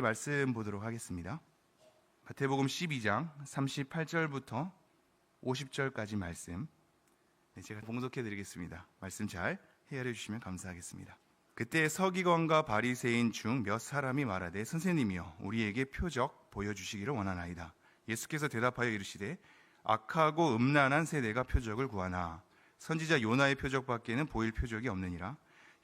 말씀 보도록 하겠습니다. 마태복음 12장 38절부터 50절까지 말씀 제가 봉독해 드리겠습니다. 말씀 잘 헤아려 주시면 감사하겠습니다. 그때 서기관과 바리새인 중 몇 사람이 말하되 선생님이여 우리에게 표적 보여주시기를 원하나이다. 예수께서 대답하여 이르시되 악하고 음란한 세대가 표적을 구하나 선지자 요나의 표적밖에는 보일 표적이 없느니라.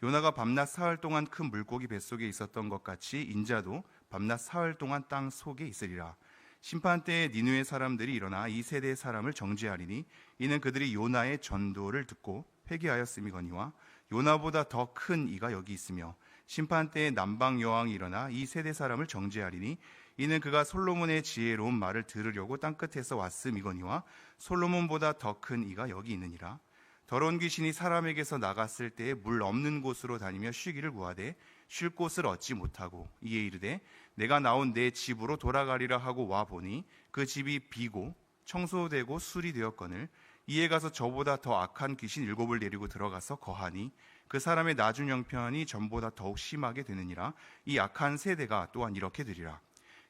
요나가 밤낮 사흘 동안 큰 물고기 뱃속에 있었던 것 같이 인자도 밤낮 사흘 동안 땅 속에 있으리라. 심판 때에 니느웨 사람들이 일어나 이 세대의 사람을 정죄하리니 이는 그들이 요나의 전도를 듣고 회개하였음이거니와 요나보다 더 큰 이가 여기 있으며 심판 때에 남방 여왕이 일어나 이 세대 사람을 정죄하리니 이는 그가 솔로몬의 지혜로운 말을 들으려고 땅끝에서 왔음이거니와 솔로몬보다 더 큰 이가 여기 있느니라. 더러운 귀신이 사람에게서 나갔을 때에 물 없는 곳으로 다니며 쉬기를 구하되 쉴 곳을 얻지 못하고 이에 이르되 내가 나온 내 집으로 돌아가리라 하고 와 보니 그 집이 비고 청소되고 술이 되었거늘 이에 가서 저보다 더 악한 귀신 7을 데리고 들어가서 거하니 그 사람의 나중 형편이 전보다 더욱 심하게 되느니라. 이 악한 세대가 또한 이렇게 되리라.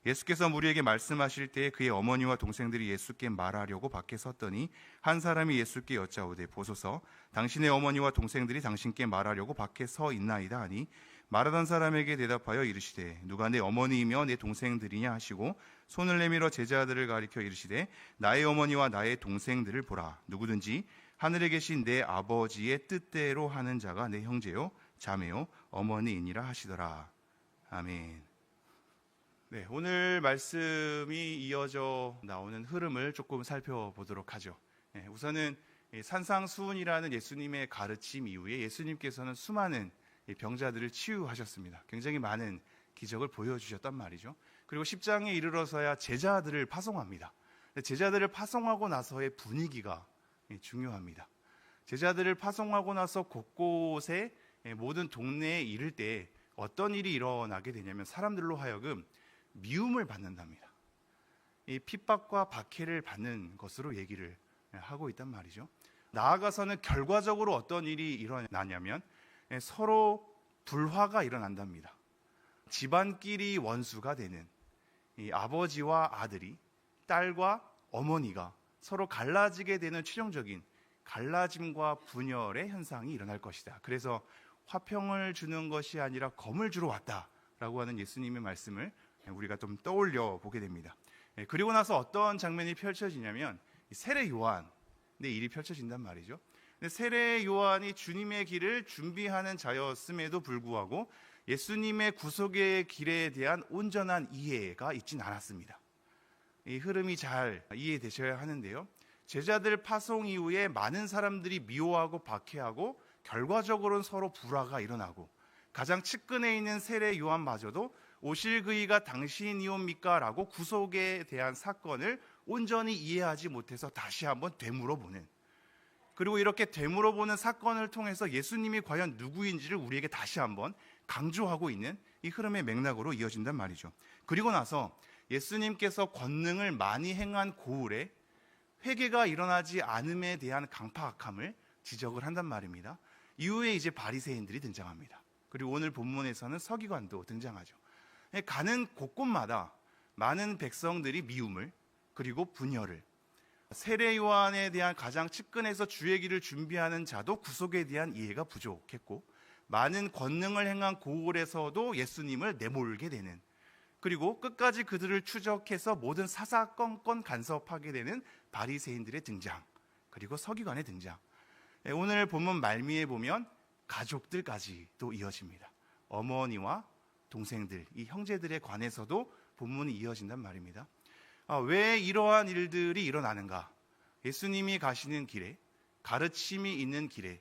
예수께서 무리에게 말씀하실 때에 그의 어머니와 동생들이 예수께 말하려고 밖에 섰더니 한 사람이 예수께 여짜오되 보소서 당신의 어머니와 동생들이 당신께 말하려고 밖에 서 있나이다 하니 말하던 사람에게 대답하여 이르시되 누가 내 어머니이며 내 동생들이냐 하시고 손을 내밀어 제자들을 가리켜 이르시되 나의 어머니와 나의 동생들을 보라. 누구든지 하늘에 계신 내 아버지의 뜻대로 하는 자가 내 형제요 자매요 어머니이니라 하시더라. 아멘. 네, 오늘 말씀이 이어져 나오는 흐름을 조금 살펴보도록 하죠. 네, 우선은 산상수훈이라는 예수님의 가르침 이후에 예수님께서는 수많은 병자들을 치유하셨습니다. 굉장히 많은 기적을 보여주셨단 말이죠. 그리고 10장에 이르러서야 제자들을 파송합니다. 제자들을 파송하고 나서의 분위기가 중요합니다. 제자들을 파송하고 나서 곳곳에 모든 동네에 이를 때 어떤 일이 일어나게 되냐면 사람들로 하여금 미움을 받는답니다. 이 핍박과 박해를 받는 것으로 얘기를 하고 있단 말이죠. 나아가서는 결과적으로 어떤 일이 일어나냐면 서로 불화가 일어난답니다. 집안끼리 원수가 되는 이 아버지와 아들이, 딸과 어머니가 서로 갈라지게 되는 최종적인 갈라짐과 분열의 현상이 일어날 것이다. 그래서 화평을 주는 것이 아니라 검을 주러 왔다라고 하는 예수님의 말씀을 우리가 좀 떠올려 보게 됩니다. 그리고 나서 어떤 장면이 펼쳐지냐면 세례 요한의 일이 펼쳐진단 말이죠. 세례 요한이 주님의 길을 준비하는 자였음에도 불구하고 예수님의 구속의 길에 대한 온전한 이해가 있진 않았습니다. 이 흐름이 잘 이해되셔야 하는데요. 제자들 파송 이후에 많은 사람들이 미워하고 박해하고 결과적으로는 서로 불화가 일어나고 가장 측근에 있는 세례 요한마저도 오실 그이가 당신이옵니까? 라고 구속에 대한 사건을 온전히 이해하지 못해서 다시 한번 되물어보는, 그리고 이렇게 되물어보는 사건을 통해서 예수님이 과연 누구인지를 우리에게 다시 한번 강조하고 있는 이 흐름의 맥락으로 이어진단 말이죠. 그리고 나서 예수님께서 권능을 많이 행한 고을에 회개가 일어나지 않음에 대한 강팍함을 지적을 한단 말입니다. 이후에 이제 바리새인들이 등장합니다. 그리고 오늘 본문에서는 서기관도 등장하죠. 가는 곳곳마다 많은 백성들이 미움을 그리고 분열을, 세례 요한에 대한 가장 측근에서 주의 길을 준비하는 자도 구속에 대한 이해가 부족했고 많은 권능을 행한 고을에서도 예수님을 내몰게 되는, 그리고 끝까지 그들을 추적해서 모든 사사건건 간섭하게 되는 바리새인들의 등장, 그리고 서기관의 등장. 오늘 본문 말미에 보면 가족들까지도 이어집니다. 어머니와 동생들, 이 형제들에 관해서도 본문이 이어진단 말입니다. 왜 이러한 일들이 일어나는가? 예수님이 가시는 길에, 가르침이 있는 길에,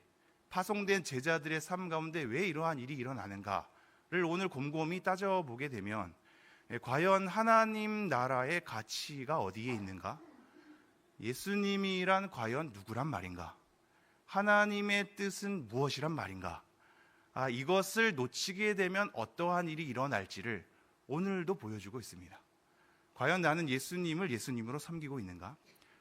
파송된 제자들의 삶 가운데 왜 이러한 일이 일어나는가를 오늘 곰곰이 따져보게 되면 과연 하나님 나라의 가치가 어디에 있는가? 예수님이란 과연 누구란 말인가? 하나님의 뜻은 무엇이란 말인가? 이것을 놓치게 되면 어떠한 일이 일어날지를 오늘도 보여주고 있습니다. 과연 나는 예수님을 예수님으로 섬기고 있는가?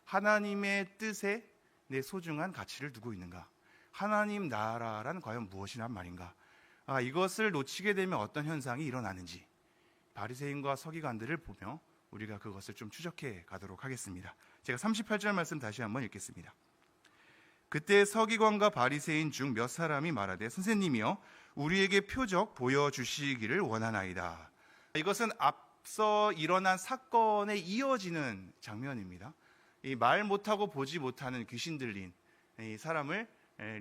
하나님의 뜻에 내 소중한 가치를 두고 있는가? 하나님 나라란 과연 무엇이란 말인가? 이것을 놓치게 되면 어떤 현상이 일어나는지, 바리새인과 서기관들을 보며 우리가 그것을 좀 추적해 가도록 하겠습니다. 제가 38절 말씀 다시 한번 읽겠습니다. 그때 서기관과 바리새인 중 몇 사람이 말하되 선생님이여 우리에게 표적 보여주시기를 원하나이다. 이것은 앞서 일어난 사건에 이어지는 장면입니다. 이 말 못하고 보지 못하는 귀신 들린 이 사람을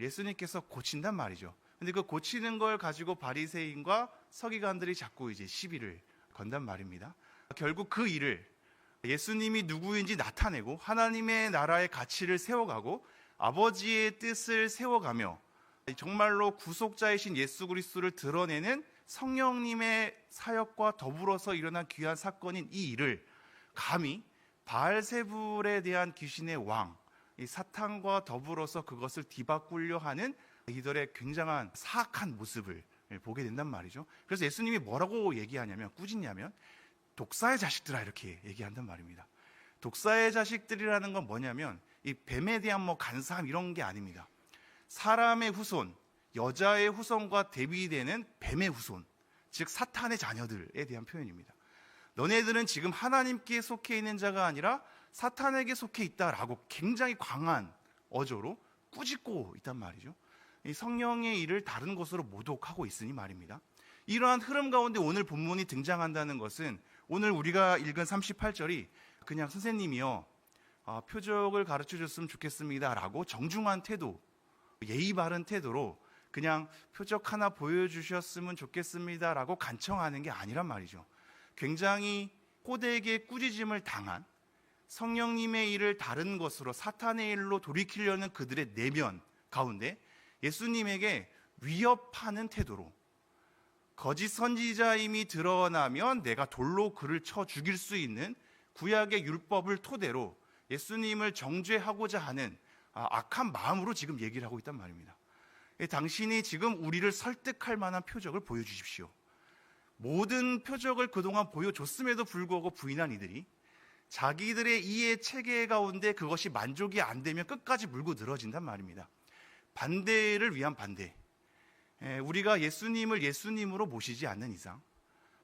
예수님께서 고친단 말이죠. 근데 그 고치는 걸 가지고 바리새인과 서기관들이 자꾸 이제 시비를 건단 말입니다. 결국 그 일을 예수님이 누구인지 나타내고 하나님의 나라의 가치를 세워가고 아버지의 뜻을 세워가며 정말로 구속자이신 예수 그리스도를 드러내는 성령님의 사역과 더불어서 일어난 귀한 사건인 이 일을 감히 바알세불에 대한 귀신의 왕 이 사탄과 더불어서 그것을 뒤바꾸려 하는 이들의 굉장한 사악한 모습을 보게 된단 말이죠. 그래서 예수님이 뭐라고 얘기하냐면 꾸짖냐면 독사의 자식들아 이렇게 얘기한단 말입니다. 독사의 자식들이라는 건 뭐냐면 이 뱀에 대한 간사함 이런 게 아닙니다. 사람의 후손, 여자의 후손과 대비되는 뱀의 후손, 즉 사탄의 자녀들에 대한 표현입니다. 너네들은 지금 하나님께 속해 있는 자가 아니라 사탄에게 속해 있다라고 굉장히 강한 어조로 꾸짖고 있단 말이죠. 이 성령의 일을 다른 것으로 모독하고 있으니 말입니다. 이러한 흐름 가운데 오늘 본문이 등장한다는 것은 오늘 우리가 읽은 38절이 그냥 선생님이요 표적을 가르쳐 줬으면 좋겠습니다 라고 정중한 태도, 예의 바른 태도로 그냥 표적 하나 보여주셨으면 좋겠습니다 라고 간청하는 게 아니란 말이죠. 굉장히 호되게 꾸짖음을 당한 성령님의 일을 다른 것으로 사탄의 일로 돌이키려는 그들의 내면 가운데 예수님에게 위협하는 태도로 거짓 선지자임이 드러나면 내가 돌로 그를 쳐 죽일 수 있는 구약의 율법을 토대로 예수님을 정죄하고자 하는 악한 마음으로 지금 얘기를 하고 있단 말입니다. 당신이 지금 우리를 설득할 만한 표적을 보여주십시오. 모든 표적을 그동안 보여줬음에도 불구하고 부인한 이들이 자기들의 이해 체계 가운데 그것이 만족이 안 되면 끝까지 물고 늘어진단 말입니다. 반대를 위한 반대. 우리가 예수님을 예수님으로 모시지 않는 이상,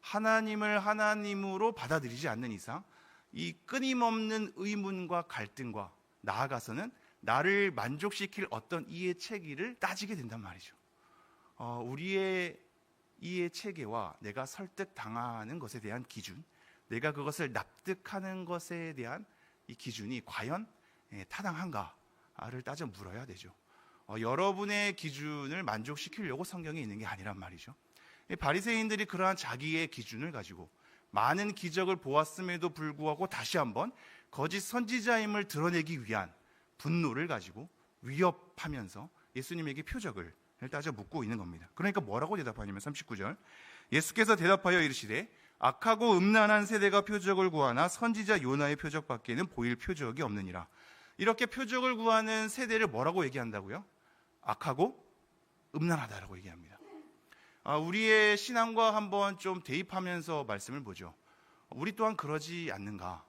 하나님을 하나님으로 받아들이지 않는 이상 이 끊임없는 의문과 갈등과 나아가서는 나를 만족시킬 어떤 이해 체계를 따지게 된단 말이죠. 우리의 이해 체계와 내가 설득당하는 것에 대한 기준, 내가 그것을 납득하는 것에 대한 이 기준이 과연 타당한가를 따져 물어야 되죠. 여러분의 기준을 만족시키려고 성경에 있는 게 아니란 말이죠. 바리새인들이 그러한 자기의 기준을 가지고 많은 기적을 보았음에도 불구하고 다시 한번 거짓 선지자임을 드러내기 위한 분노를 가지고 위협하면서 예수님에게 표적을 따져 묻고 있는 겁니다. 그러니까 뭐라고 대답하냐면 39절 예수께서 대답하여 이르시되 악하고 음란한 세대가 표적을 구하나 선지자 요나의 표적밖에는 보일 표적이 없느니라. 이렇게 표적을 구하는 세대를 뭐라고 얘기한다고요? 악하고 음란하다라고 얘기합니다. 우리의 신앙과 한번 좀 대입하면서 말씀을 보죠. 우리 또한 그러지 않는가?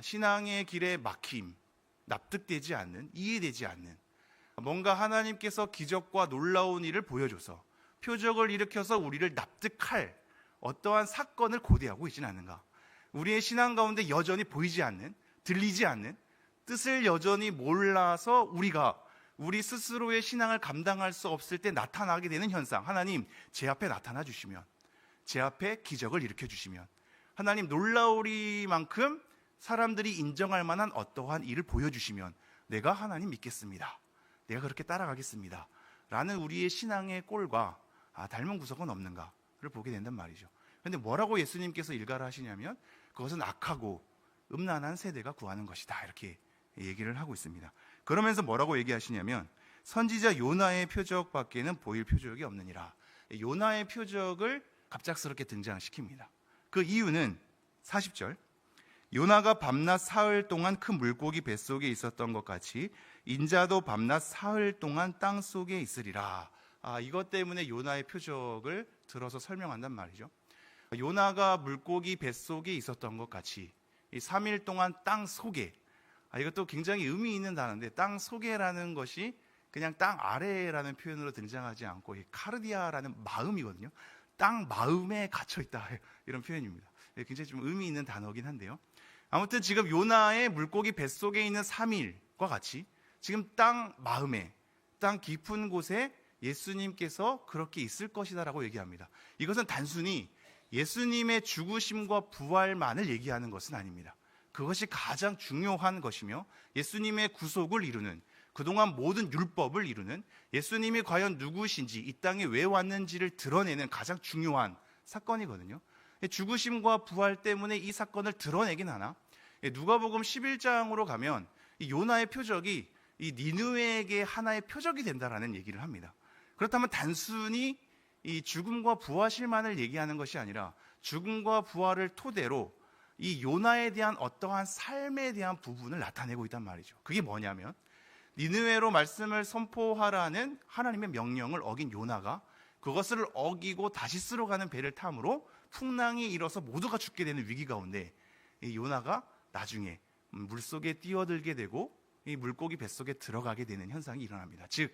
신앙의 길에 막힘, 납득되지 않는, 이해되지 않는 뭔가 하나님께서 기적과 놀라운 일을 보여줘서 표적을 일으켜서 우리를 납득할 어떠한 사건을 고대하고 있지는 않는가? 우리의 신앙 가운데 여전히 보이지 않는, 들리지 않는 뜻을 여전히 몰라서 우리가 우리 스스로의 신앙을 감당할 수 없을 때 나타나게 되는 현상. 하나님, 제 앞에 나타나 주시면, 제 앞에 기적을 일으켜 주시면, 하나님 놀라우리만큼 사람들이 인정할 만한 어떠한 일을 보여주시면 내가 하나님 믿겠습니다. 내가 그렇게 따라가겠습니다. 라는 우리의 신앙의 꼴과 닮은 구석은 없는가를 보게 된단 말이죠. 그런데 뭐라고 예수님께서 일가를 하시냐면 그것은 악하고 음란한 세대가 구하는 것이다. 이렇게 얘기를 하고 있습니다. 그러면서 뭐라고 얘기하시냐면 선지자 요나의 표적밖에는 보일 표적이 없느니라. 요나의 표적을 갑작스럽게 등장시킵니다. 그 이유는 40절 요나가 밤낮 사흘 동안 큰 물고기 뱃속에 있었던 것 같이 인자도 밤낮 사흘 동안 땅 속에 있으리라. 이것 때문에 요나의 표적을 들어서 설명한단 말이죠. 요나가 물고기 뱃속에 있었던 것 같이 이 3일 동안 땅 속에, 이것도 굉장히 의미 있는 단어인데 땅 속에라는 것이 그냥 땅 아래라는 표현으로 등장하지 않고 이 카르디아라는 마음이거든요. 땅 마음에 갇혀있다, 이런 표현입니다. 굉장히 좀 의미 있는 단어긴 한데요. 아무튼 지금 요나의 물고기 뱃속에 있는 3일과 같이 지금 땅 마음에, 땅 깊은 곳에 예수님께서 그렇게 있을 것이다라고 얘기합니다. 이것은 단순히 예수님의 죽으심과 부활만을 얘기하는 것은 아닙니다. 그것이 가장 중요한 것이며 예수님의 구속을 이루는, 그동안 모든 율법을 이루는, 예수님이 과연 누구신지, 이 땅에 왜 왔는지를 드러내는 가장 중요한 사건이거든요. 죽으심과 부활 때문에 이 사건을 드러내긴 하나, 누가복음 11장으로 가면 이 요나의 표적이 이 니느웨에게 하나의 표적이 된다라는 얘기를 합니다. 그렇다면 단순히 이 죽음과 부활실만을 얘기하는 것이 아니라 죽음과 부활을 토대로 이 요나에 대한 어떠한 삶에 대한 부분을 나타내고 있단 말이죠. 그게 뭐냐면 니느웨로 말씀을 선포하라는 하나님의 명령을 어긴 요나가 그것을 어기고 다시스로 가는 배를 탐으로 풍랑이 일어서 모두가 죽게 되는 위기 가운데 이 요나가 나중에 물속에 뛰어들게 되고 이 물고기 뱃속에 들어가게 되는 현상이 일어납니다. 즉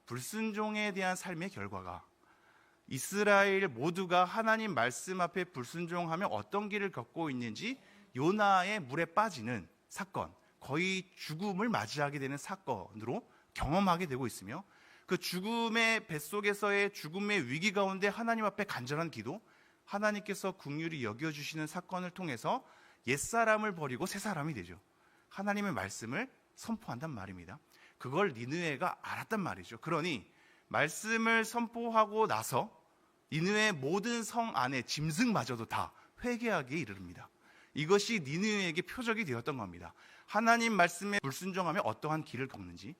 불순종에 대한 삶의 결과가 이스라엘 모두가 하나님 말씀 앞에 불순종하며 어떤 길을 걷고 있는지 요나의 물에 빠지는 사건, 거의 죽음을 맞이하게 되는 사건으로 경험하게 되고 있으며 그 죽음의 뱃속에서의 죽음의 위기 가운데 하나님 앞에 간절한 기도, 하나님께서 긍휼히 여겨주시는 사건을 통해서 옛사람을 버리고 새사람이 되죠. 하나님의 말씀을 선포한단 말입니다. 그걸 니느웨가 알았단 말이죠. 그러니 말씀을 선포하고 나서 니느웨 모든 성 안에 짐승마저도 다 회개하기에 이르릅니다. 이것이 니느웨에게 표적이 되었던 겁니다. 하나님 말씀에 불순종하며 어떠한 길을 걷는지,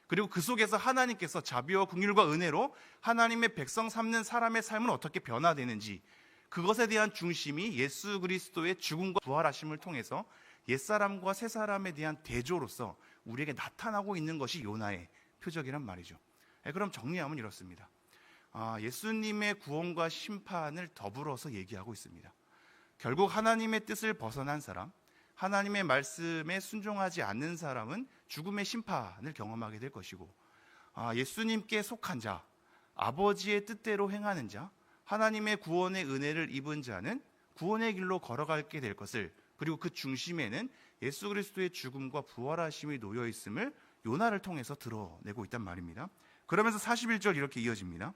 그리고 그 속에서 하나님께서 자비와 긍휼과 은혜로 하나님의 백성 삼는 사람의 삶은 어떻게 변화되는지, 그것에 대한 중심이 예수 그리스도의 죽음과 부활하심을 통해서 옛사람과 새사람에 대한 대조로서 우리에게 나타나고 있는 것이 요나의 표적이란 말이죠. 그럼 정리하면 이렇습니다. 예수님의 구원과 심판을 더불어서 얘기하고 있습니다. 결국 하나님의 뜻을 벗어난 사람, 하나님의 말씀에 순종하지 않는 사람은 죽음의 심판을 경험하게 될 것이고, 예수님께 속한 자, 아버지의 뜻대로 행하는 자, 하나님의 구원의 은혜를 입은 자는 구원의 길로 걸어가게 될 것을, 그리고 그 중심에는 예수 그리스도의 죽음과 부활하심이 놓여 있음을 요나를 통해서 드러내고 있단 말입니다. 그러면서 41절 이렇게 이어집니다.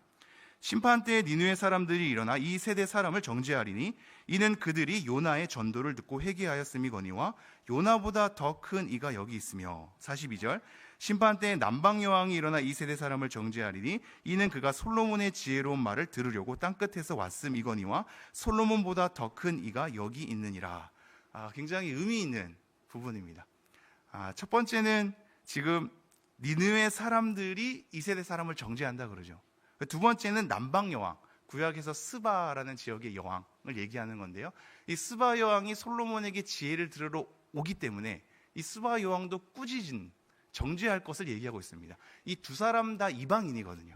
심판 때에 니느웨 사람들이 일어나 이 세대 사람을 정죄하리니 이는 그들이 요나의 전도를 듣고 회개하였음이거니와 요나보다 더 큰 이가 여기 있으며. 42절 심판 때에 남방 여왕이 일어나 이 세대 사람을 정죄하리니 이는 그가 솔로몬의 지혜로운 말을 들으려고 땅끝에서 왔음이거니와 솔로몬보다 더 큰 이가 여기 있느니라. 굉장히 의미 있는 부분입니다. 첫 번째는 지금 니느웨 사람들이 이 세대 사람을 정죄한다 그러죠. 두 번째는 남방 여왕, 구약에서 스바라는 지역의 여왕을 얘기하는 건데요. 이 스바 여왕이 솔로몬에게 지혜를 들으러 오기 때문에 이 스바 여왕도 꾸짖은, 정죄할 것을 얘기하고 있습니다. 이 두 사람 다 이방인이거든요.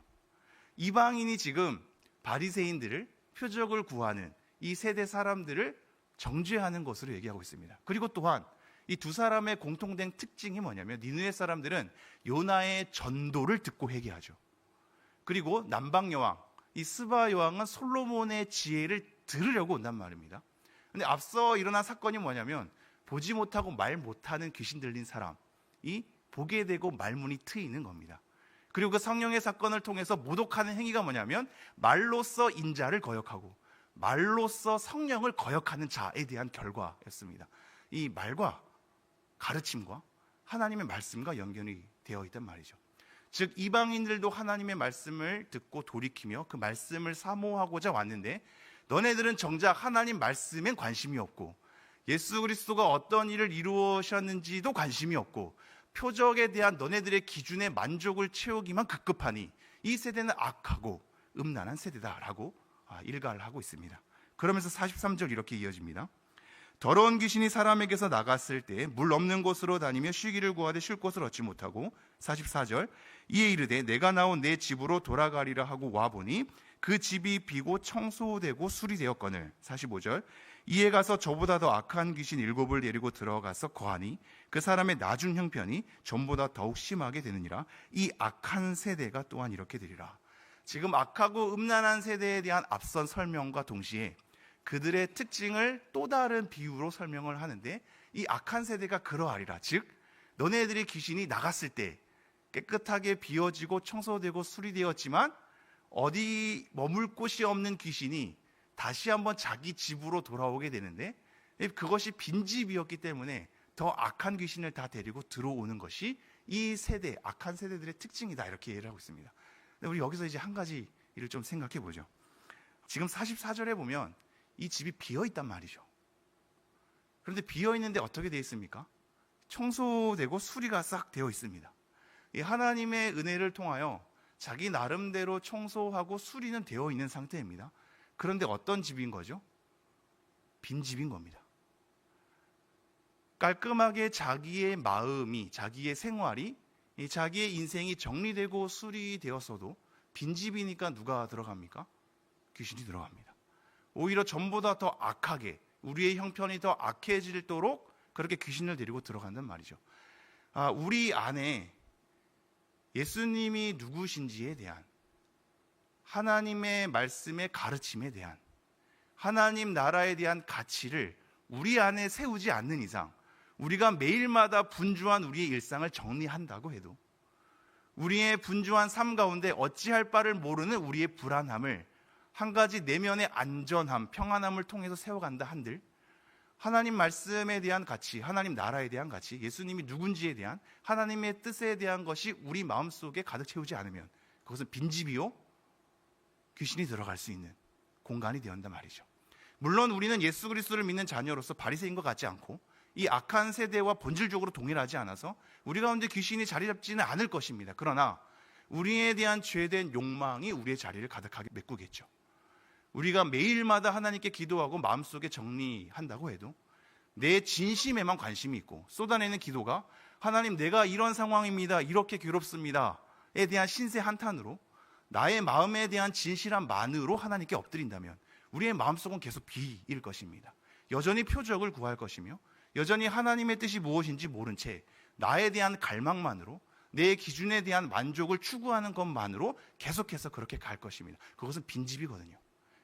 이방인이 지금 바리새인들을, 표적을 구하는 이 세대 사람들을 정죄하는 것으로 얘기하고 있습니다. 그리고 또한 이 두 사람의 공통된 특징이 뭐냐면 니느웨 사람들은 요나의 전도를 듣고 회개하죠. 그리고 남방 여왕, 이 스바 여왕은 솔로몬의 지혜를 들으려고 온단 말입니다. 근데 앞서 일어난 사건이 뭐냐면 보지 못하고 말 못하는 귀신 들린 사람이 보게 되고 말문이 트이는 겁니다. 그리고 그 성령의 사건을 통해서 모독하는 행위가 뭐냐면 말로써 인자를 거역하고 말로써 성령을 거역하는 자에 대한 결과였습니다. 이 말과 가르침과 하나님의 말씀과 연결이 되어 있단 말이죠. 즉 이방인들도 하나님의 말씀을 듣고 돌이키며 그 말씀을 사모하고자 왔는데 너네들은 정작 하나님 말씀엔 관심이 없고 예수 그리스도가 어떤 일을 이루셨는지도 관심이 없고 표적에 대한 너네들의 기준에 만족을 채우기만 급급하니 이 세대는 악하고 음란한 세대다라고 일갈을 하고 있습니다. 그러면서 43절 이렇게 이어집니다. 더러운 귀신이 사람에게서 나갔을 때 물 없는 곳으로 다니며 쉬기를 구하되 쉴 곳을 얻지 못하고. 44절 이에 이르되 내가 나온 내 집으로 돌아가리라 하고 와보니 그 집이 비고 청소되고 수리되었거늘. 45절 이에 가서 저보다 더 악한 귀신 7을 데리고 들어가서 거하니 그 사람의 나중 형편이 전보다 더욱 심하게 되느니라. 이 악한 세대가 또한 이렇게 되리라. 지금 악하고 음란한 세대에 대한 앞선 설명과 동시에 그들의 특징을 또 다른 비유로 설명을 하는데, 이 악한 세대가 그러하리라. 즉 너네들의 귀신이 나갔을 때 깨끗하게 비워지고 청소되고 수리되었지만 어디 머물 곳이 없는 귀신이 다시 한번 자기 집으로 돌아오게 되는데, 그것이 빈집이었기 때문에 더 악한 귀신을 다 데리고 들어오는 것이 이 세대, 악한 세대들의 특징이다, 이렇게 이해를 하고 있습니다. 우리 여기서 이제 한 가지 일을 좀 생각해 보죠. 지금 44절에 보면 이 집이 비어 있단 말이죠. 그런데 비어 있는데 어떻게 되어 있습니까? 청소되고 수리가 싹 되어 있습니다. 이 하나님의 은혜를 통하여 자기 나름대로 청소하고 수리는 되어 있는 상태입니다. 그런데 어떤 집인 거죠? 빈 집인 겁니다. 깔끔하게 자기의 마음이, 자기의 생활이, 자기의 인생이 정리되고 수리되었어도 빈집이니까 누가 들어갑니까? 귀신이 들어갑니다. 오히려 전보다 더 악하게, 우리의 형편이 더 악해지도록 그렇게 귀신을 데리고 들어간단 말이죠. 우리 안에 예수님이 누구신지에 대한, 하나님의 말씀의 가르침에 대한, 하나님 나라에 대한 가치를 우리 안에 세우지 않는 이상, 우리가 매일마다 분주한 우리의 일상을 정리한다고 해도 우리의 분주한 삶 가운데 어찌할 바를 모르는 우리의 불안함을 한 가지 내면의 안전함, 평안함을 통해서 세워간다 한들, 하나님 말씀에 대한 가치, 하나님 나라에 대한 가치, 예수님이 누군지에 대한, 하나님의 뜻에 대한 것이 우리 마음속에 가득 채우지 않으면 그것은 빈집이요 귀신이 들어갈 수 있는 공간이 되었다 말이죠. 물론 우리는 예수 그리스도를 믿는 자녀로서 바리새인 것 같지 않고 이 악한 세대와 본질적으로 동일하지 않아서 우리 가운데 귀신이 자리 잡지는 않을 것입니다. 그러나 우리에 대한 죄된 욕망이 우리의 자리를 가득하게 메꾸겠죠. 우리가 매일마다 하나님께 기도하고 마음속에 정리한다고 해도 내 진심에만 관심이 있고 쏟아내는 기도가 하나님 내가 이런 상황입니다, 이렇게 괴롭습니다에 대한 신세 한탄으로 나의 마음에 대한 진실함만으로 하나님께 엎드린다면 우리의 마음속은 계속 비일 것입니다. 여전히 표적을 구할 것이며 여전히 하나님의 뜻이 무엇인지 모른 채 나에 대한 갈망만으로, 내 기준에 대한 만족을 추구하는 것만으로 계속해서 그렇게 갈 것입니다. 그것은 빈집이거든요.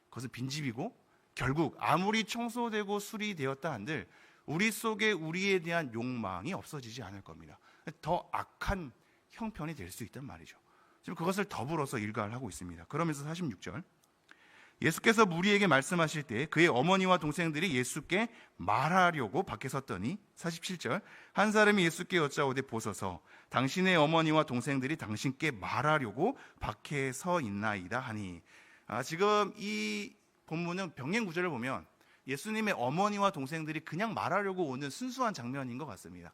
그것은 빈집이고 결국 아무리 청소되고 수리되었다 한들 우리 속에 우리에 대한 욕망이 없어지지 않을 겁니다. 더 악한 형편이 될 수 있단 말이죠. 지금 그것을 더불어서 일가를 하고 있습니다. 그러면서 46절, 예수께서 무리에게 말씀하실 때 그의 어머니와 동생들이 예수께 말하려고 밖에 섰더니, 47절, 한 사람이 예수께 여짜오되 보소서 당신의 어머니와 동생들이 당신께 말하려고 밖에 서 있나이다 하니. 지금 이 본문은 병행 구절을 보면 예수님의 어머니와 동생들이 그냥 말하려고 오는 순수한 장면인 것 같습니다.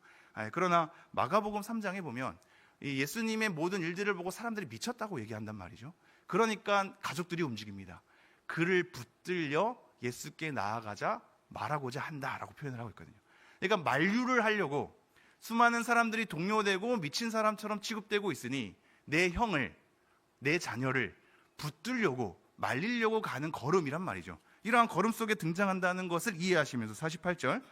그러나 마가복음 3장에 보면 예수님의 모든 일들을 보고 사람들이 미쳤다고 얘기한단 말이죠. 그러니까 가족들이 움직입니다. 그를 붙들려 예수께 나아가자 말하고자 한다라고 표현을 하고 있거든요. 그러니까 만류를 하려고 수많은 사람들이 동요되고 미친 사람처럼 취급되고 있으니 내 형을, 내 자녀를 붙들려고, 말리려고 가는 걸음이란 말이죠. 이러한 걸음 속에 등장한다는 것을 이해하시면서 48절,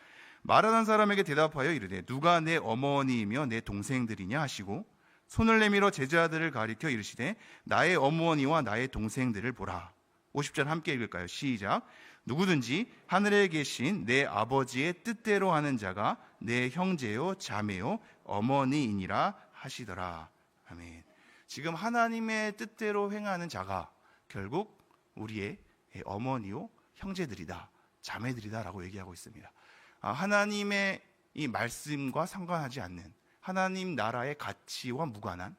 말하는 사람에게 대답하여 이르되 누가 내 어머니이며 내 동생들이냐 하시고 손을 내밀어 제자들을 가리켜 이르시되 나의 어머니와 나의 동생들을 보라. 50절 함께 읽을까요? 시작. 누구든지 하늘에 계신 내 아버지의 뜻대로 하는 자가 내 형제요 자매요 어머니이니라 하시더라. 아멘. 지금 하나님의 뜻대로 행하는 자가 결국 우리의 어머니요 형제들이다, 자매들이다라고 얘기하고 있습니다. 하나님의 이 말씀과 상관하지 않는, 하나님 나라의 가치와 무관한,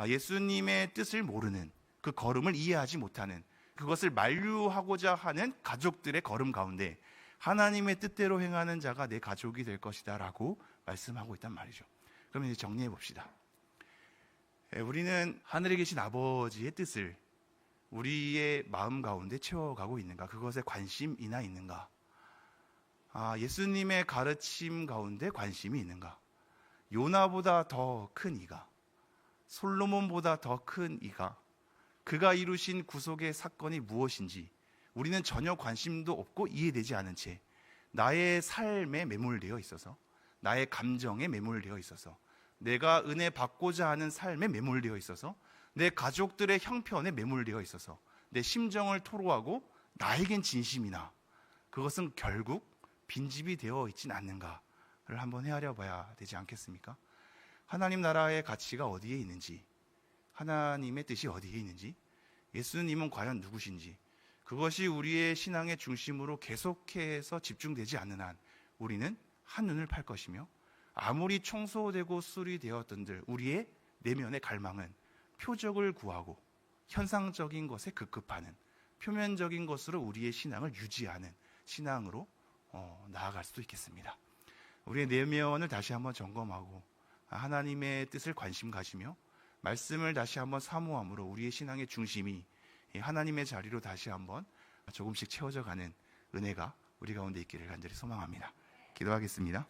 예수님의 뜻을 모르는, 그 걸음을 이해하지 못하는, 그것을 만류하고자 하는 가족들의 걸음 가운데 하나님의 뜻대로 행하는 자가 내 가족이 될 것이다 라고 말씀하고 있단 말이죠. 그러면 이제 정리해 봅시다. 우리는 하늘에 계신 아버지의 뜻을 우리의 마음 가운데 채워가고 있는가? 그것에 관심이나 있는가? 예수님의 가르침 가운데 관심이 있는가? 요나보다 더 큰 이가, 솔로몬보다 더 큰 이가, 그가 이루신 구속의 사건이 무엇인지 우리는 전혀 관심도 없고 이해되지 않은 채 나의 삶에 매몰되어 있어서, 나의 감정에 매몰되어 있어서, 내가 은혜 받고자 하는 삶에 매몰되어 있어서 내 가족들의 형편에 매몰되어 있어서 내 심정을 토로하고 나에겐 진심이나 그것은 결국 빈집이 되어 있진 않는가를 한번 헤아려 봐야 되지 않겠습니까? 하나님 나라의 가치가 어디에 있는지, 하나님의 뜻이 어디에 있는지, 예수님은 과연 누구신지, 그것이 우리의 신앙의 중심으로 계속해서 집중되지 않는 한 우리는 한눈을 팔 것이며, 아무리 청소되고 수리되었던들 우리의 내면의 갈망은 표적을 구하고 현상적인 것에 급급하는, 표면적인 것으로 우리의 신앙을 유지하는 신앙으로 나아갈 수도 있겠습니다. 우리의 내면을 다시 한번 점검하고 하나님의 뜻을 관심 가지며 말씀을 다시 한번 사모함으로 우리의 신앙의 중심이 하나님의 자리로 다시 한번 조금씩 채워져 가는 은혜가 우리 가운데 있기를 간절히 소망합니다. 기도하겠습니다.